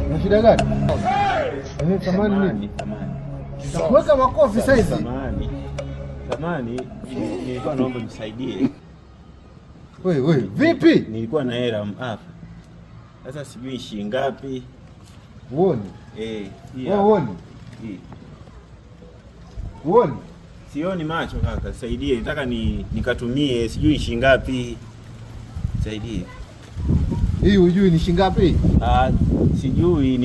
Na shida gani? Samani. Kuweka makofi sasa. Samani, nilikuwa naomba nisaidie. Wewe, vipi? Nilikuwa na hela hapa. Sasa sijui shilingi ngapi. Uone? Uone? Uone? Sioni macho kaka, saidie. Nataka nikatumie, sijui shilingi ngapi. Saidie. Hii hujui ni shilingi ngapi? Sijui,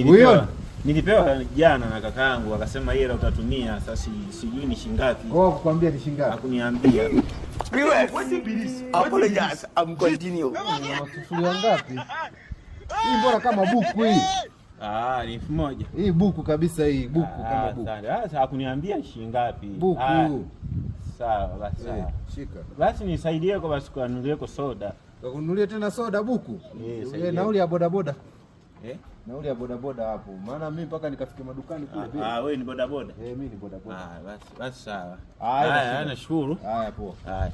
nilipewa jana na kakaangu akasema hela utatumia. Sasa sijui ni shilingi ngapi. Kwa kukwambia ni shilingi ngapi? Hakuniambia. Apologize, I'm continue. Unasufuria ngapi? Hii mbona kama buku hii? Ni 1000. Hii buku kabisa hii, buku kama buku. Sasa hakuniambia shilingi ngapi. Buku. Sawa, basi sawa. Shika. Basi nisaidie kwa basi kununulie kwa soda. Kununulie tena soda buku? Nauli ya bodaboda. Nauli ya bodaboda hapo. Maana mimi mpaka nikafika madukani kule. Wewe ni bodaboda? Mimi ni bodaboda. Basi sawa. Haya, nashukuru. Haya poa. Haya.